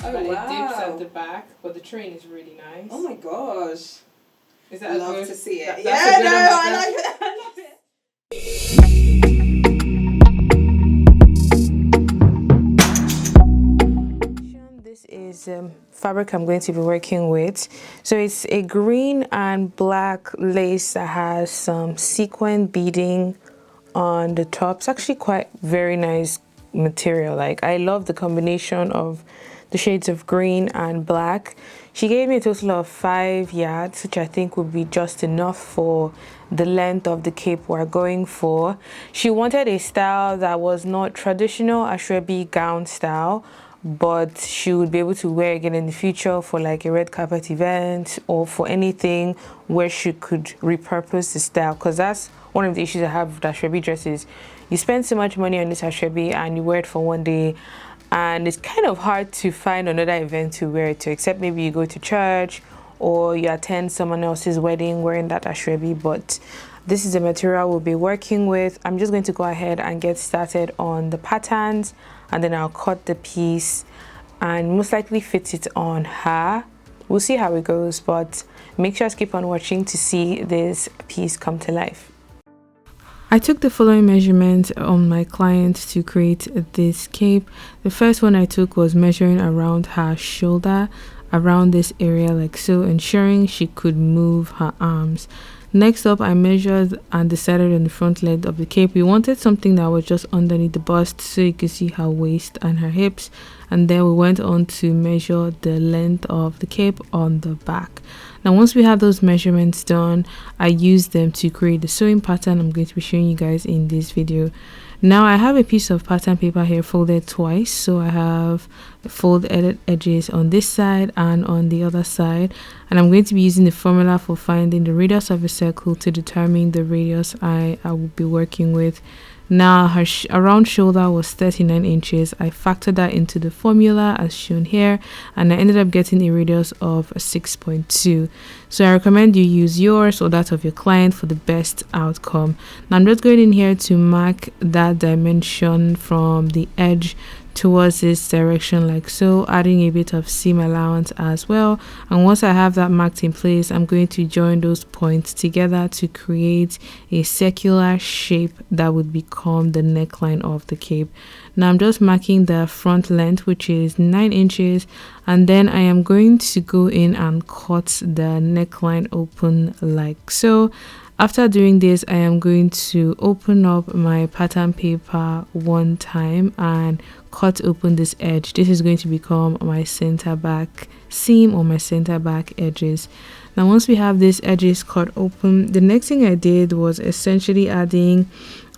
But it dips at the back, but the train is really nice. Oh my gosh. Is that love good? to see it. That's Yeah, a good I like it. I love it. This is fabric I'm going to be working with. So it's a green and black lace that has some sequin beading on the top. It's actually quite very nice material. Like, I love the combination of the shades of green and black. She gave me a total of 5 yards, which I think would be just enough for the length of the cape we're going for. She wanted a style that was not traditional Asoebi gown style, but she would be able to wear again in the future for like a red carpet event or for anything where she could repurpose the style. Because that's one of the issues I have with Asoebi dresses. You spend so much money on this Asoebi and you wear it for one day, and it's kind of hard to find another event to wear it to, except maybe you go to church or you attend someone else's wedding wearing that Asoebi. But this is the material we'll be working with. I'm just going to go ahead and get started on the patterns, and then I'll cut the piece and most likely fit it on her. We'll see how it goes, but make sure to keep on watching to see this piece come to life. I took the following measurements on my client to create this cape. The first one I took was measuring around her shoulder, around this area like so, ensuring she could move her arms. Next up, I measured and decided on the front leg of the cape. We wanted something that was just underneath the bust so you could see her waist and her hips. And then we went on to measure the length of the cape on the back. Now, once we have those measurements done, I used them to create the sewing pattern I'm going to be showing you guys in this video. Now, I have a piece of pattern paper here folded twice, so I have fold edges on this side and on the other side, and I'm going to be using the formula for finding the radius of a circle to determine the radius I will be working with. Now, her around shoulder was 39 inches. I factored that into the formula as shown here, and I ended up getting a radius of 6.2. So I recommend you use yours or that of your client for the best outcome. Now I'm just going in here to mark that dimension from the edge towards this direction like so, adding a bit of seam allowance as well. And once I have that marked in place, I'm going to join those points together to create a circular shape that would become the neckline of the cape. Now I'm just marking the front length, which is 9 inches, and then I am going to go in and cut the neckline open like so. After doing this, I am going to open up my pattern paper one time and cut open this edge. This is going to become my center back seam or my center back edges. Now, once we have these edges cut open, the next thing I did was essentially adding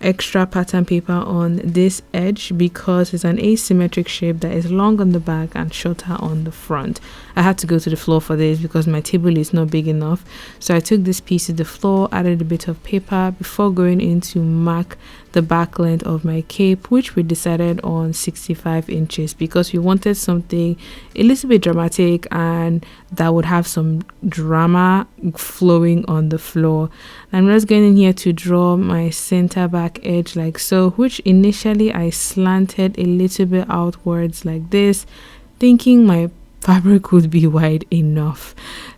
extra pattern paper on this edge because it's an asymmetric shape that is long on the back and shorter on the front. I had to go to the floor for this because my table is not big enough. So I took this piece to the floor, added a bit of paper before going in to mark the back length of my cape, which we decided on 65 inches because we wanted something a little bit dramatic and that would have some drama flowing on the floor. I'm just going in here to draw my center back edge like so, which initially I slanted a little bit outwards like this, thinking my fabric would be wide enough.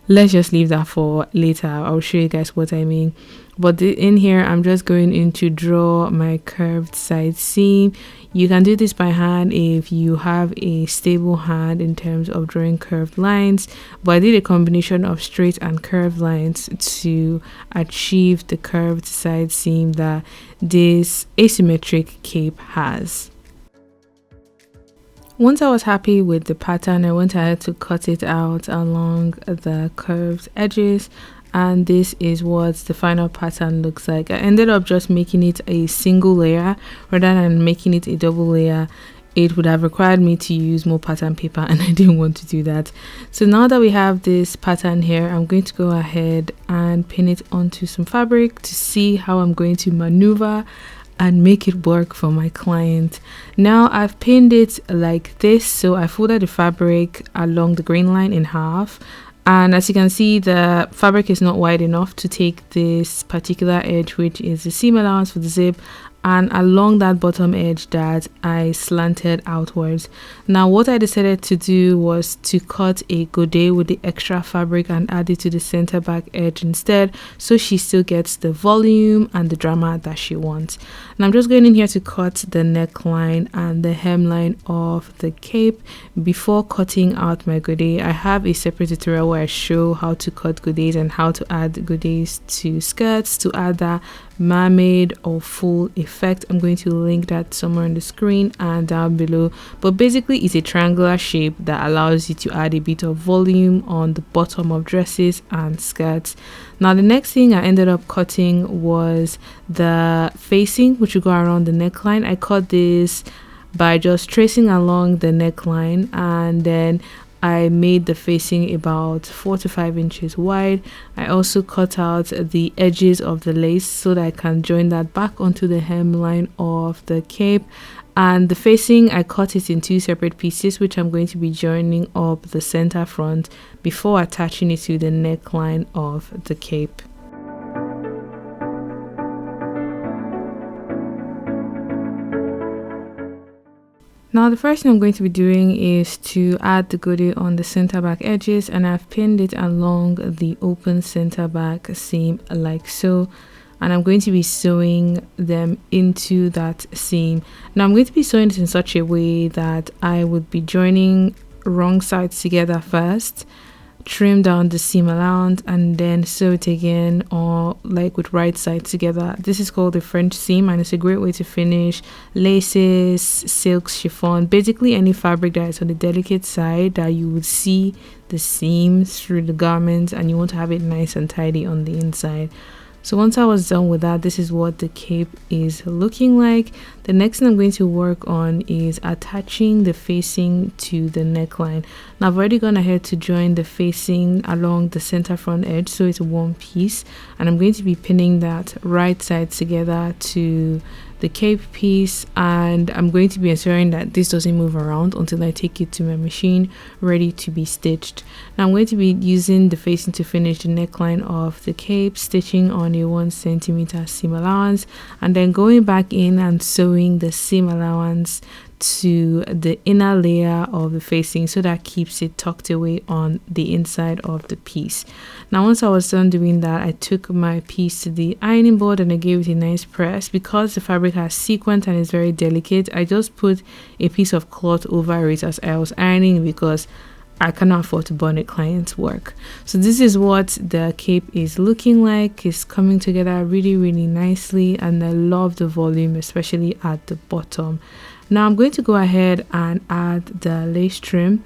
Let's just leave that for later. I'll show you guys what I mean. But in here, I'm just going in to draw my curved side seam. You can do this by hand if you have a stable hand in terms of drawing curved lines, but I did a combination of straight and curved lines to achieve the curved side seam that this asymmetric cape has. Once I was happy with the pattern, I went ahead to cut it out along the curved edges, and this is what the final pattern looks like. I ended up just making it a single layer rather than making it a double layer. It would have required me to use more pattern paper and I didn't want to do that. So now that we have this pattern here, I'm going to go ahead and pin it onto some fabric to see how I'm going to maneuver and make it work for my client. Now I've pinned it like this, so I folded the fabric along the grain line in half, and as you can see, the fabric is not wide enough to take this particular edge, which is the seam allowance for the zip, and along that bottom edge that I slanted outwards. Now what I decided to do was to cut a godet with the extra fabric and add it to the center back edge instead, so she still gets the volume and the drama that she wants. Now I'm just going in here to cut the neckline and the hemline of the cape before cutting out my godet. I have a separate tutorial where I show how to cut godets and how to add godets to skirts to add that mermaid or full effect. I'm going to link that somewhere on the screen and down below, but basically it's a triangular shape that allows you to add a bit of volume on the bottom of dresses and skirts. Now the next thing I ended up cutting was the facing, which will go around the neckline. I cut this by just tracing along the neckline, and then I made the facing about 4 to 5 inches wide. I also cut out the edges of the lace so that I can join that back onto the hemline of the cape. And the facing, I cut it in 2 separate pieces, which I'm going to be joining up the center front before attaching it to the neckline of the cape. Now the first thing I'm going to be doing is to add the goodie on the center back edges, and I've pinned it along the open center back seam like so, and I'm going to be sewing them into that seam. Now I'm going to be sewing it in such a way that I would be joining wrong sides together first, trim down the seam allowance, and then sew it again, or like with right sides together. This is called the French seam, and it's a great way to finish laces, silks, chiffon, basically any fabric that is on the delicate side that you would see the seams through the garment and you want to have it nice and tidy on the inside. So once I was done with that, this is what the cape is looking like. The next thing I'm going to work on is attaching the facing to the neckline. Now I've already gone ahead to join the facing along the center front edge, so it's one piece, and I'm going to be pinning that right side together to the cape piece, and I'm going to be ensuring that this doesn't move around until I take it to my machine ready to be stitched. Now I'm going to be using the facing to finish the neckline of the cape, stitching on a 1 centimeter seam allowance, and then going back in and sewing the seam allowance to the inner layer of the facing so that keeps it tucked away on the inside of the piece. Now once I was done doing that, I took my piece to the ironing board and I gave it a nice press. Because the fabric has sequins and is very delicate, I just put a piece of cloth over it as I was ironing, because I cannot afford to burn a client's work. So this is what the cape is looking like. It's coming together really nicely, and I love the volume, especially at the bottom. Now I'm going to go ahead and add the lace trim.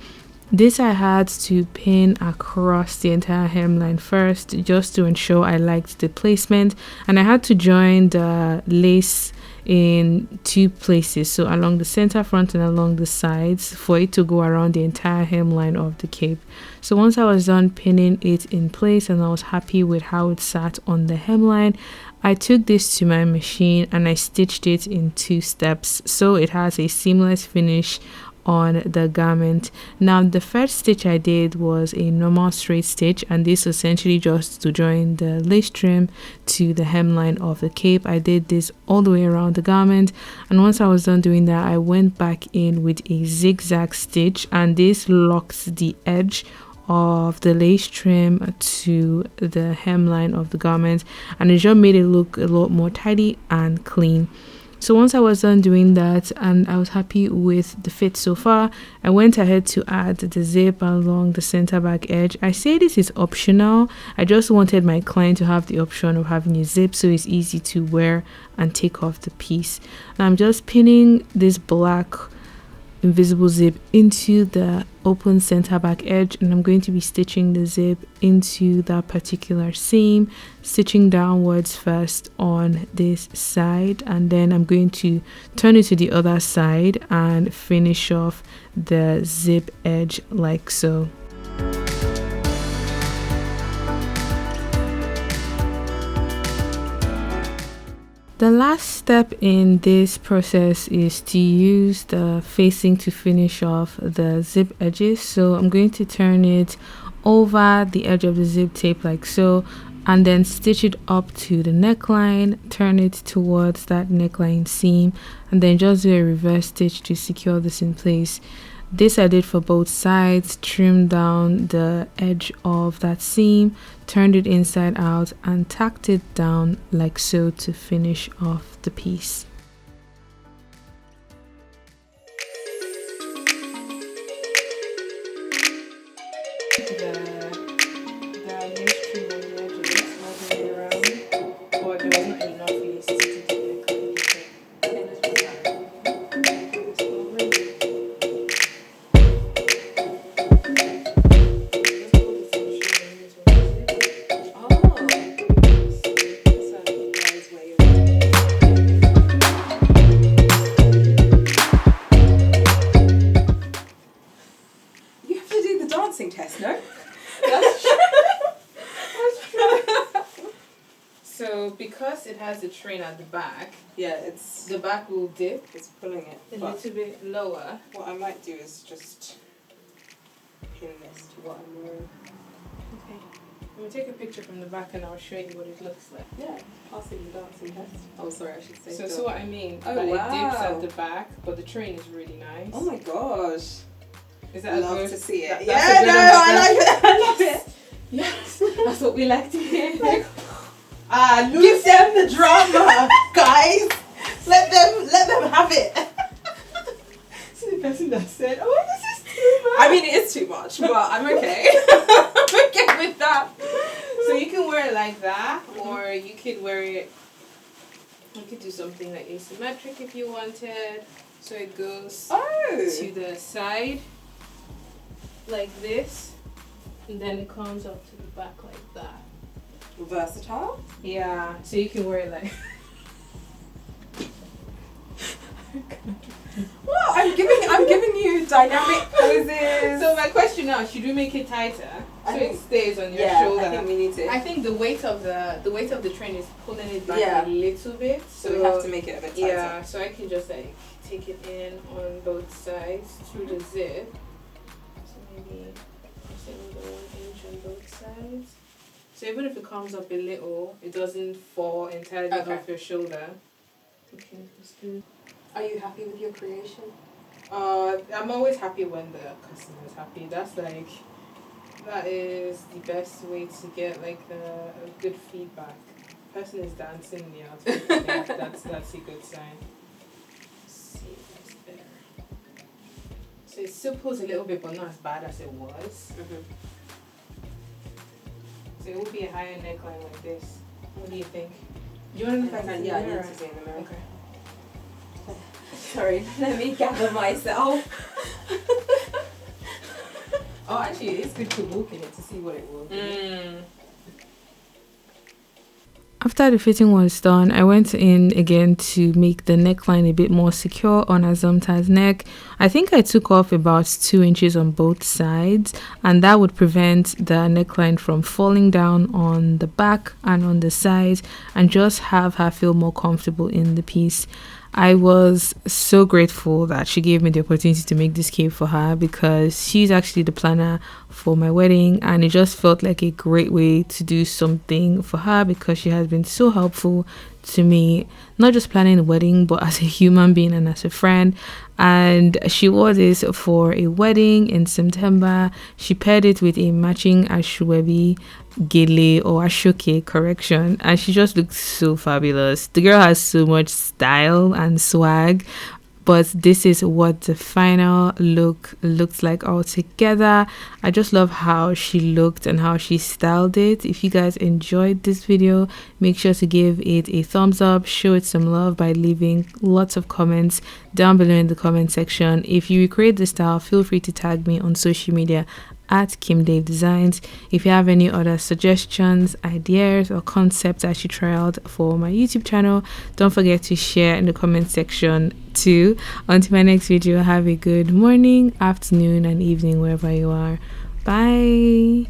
This I had to pin across the entire hemline first, just to ensure I liked the placement, and I had to join the lace in 2 places, so along the center front and along the sides, for it to go around the entire hemline of the cape. So once I was done pinning it in place and I was happy with how it sat on the hemline, I took this to my machine and I stitched it in 2 steps so it has a seamless finish on the garment. Now the first stitch I did was a normal straight stitch, and this essentially just to join the lace trim to the hemline of the cape. I did this all the way around the garment, and once I was done doing that, I went back in with a zigzag stitch, and this locks the edge of the lace trim to the hemline of the garment, and it just made it look a lot more tidy and clean. So once I was done doing that and I was happy with the fit so far, I went ahead to add the zip along the center back edge. I say this is optional. I just wanted my client to have the option of having a zip so it's easy to wear and take off the piece. And I'm just pinning this black invisible zip into the open center back edge, and I'm going to be stitching the zip into that particular seam, stitching downwards first on this side, and then I'm going to turn it to the other side and finish off the zip edge like so. The last step in this process is to use the facing to finish off the zip edges. So I'm going to turn it over the edge of the zip tape like so, and then stitch it up to the neckline, turn it towards that neckline seam, and then just do a reverse stitch to secure this in place. This I did for both sides, trimmed down the edge of that seam, turned it inside out, and tacked it down like so to finish off the piece. Test, no? That's true. That's true. So because it has the train at the back, yeah, it's the back will dip. It's pulling it A little bit lower. What I might do is just pin this to what I'm wearing. Okay. I'm gonna take a picture from the back and I'll show you what it looks like. Yeah, passing the dancing test. Oh, sorry, I should say. So, see what I mean. Oh, that wow. It dips at the back, but the train is really nice. Oh my gosh. Is that I love to see it. Yeah, no, I like it. I love it. Yes, that's what we like to hear. Give them the drama, guys. Let them have it. So the person that said, "Oh, this is too much." I mean, it is too much, but I'm okay. I'm okay with that. So you can wear it like that, or you could wear it. You could do something like asymmetric if you wanted. So it goes to the side. Like this, and then it comes up to the back like that. Versatile? Yeah, so you can wear it like. Well, I'm giving you dynamic poses. So my question now, should we make it tighter so it stays on your shoulder? I think we need to. I think the weight of the train is pulling it back a little bit, so we have to make it a bit tighter. Yeah, so I can just like take it in on both sides through the zip. Maybe just another 1 inch on both sides. So even if it comes up a little, it doesn't fall entirely off your shoulder. Okay, that's good. Are you happy with your creation? I'm always happy when the customer is happy. That is the best way to get like a good feedback. Person is dancing in the outfit. that's a good sign. Let's see if that's better. So it still pulls a little bit, but not as bad as it was. So it would be a higher neckline like this. What do you think? Do you want to look like that? Yeah, I need to see in the mirror. Okay. Sorry, let me gather myself. Oh, actually, it's good to walk in it to see what it will do. After the fitting was done, I went in again to make the neckline a bit more secure on Azumta's neck. I think I took off about 2 inches on both sides, and that would prevent the neckline from falling down on the back and on the sides, and just have her feel more comfortable in the piece. I was so grateful that she gave me the opportunity to make this cape for her, because she's actually the planner for my wedding, and it just felt like a great way to do something for her, because she has been so helpful to me, not just planning the wedding, but as a human being and as a friend. And she wore this for a wedding in September. She paired it with a matching Asoebi gele, or ashoke correction, and she just looked so fabulous. The girl has so much style and swag, but this is what the final look looks like all together. I just love how she looked and how she styled it. If you guys enjoyed this video, make sure to give it a thumbs up, show it some love by leaving lots of comments down below in the comment section. If you recreate the style, feel free to tag me on social media at Kim Dave Designs. If you have any other suggestions, ideas, or concepts I should try out for my YouTube channel, don't forget to share in the comment section too. Until my next video, have a good morning, afternoon, and evening wherever you are. Bye.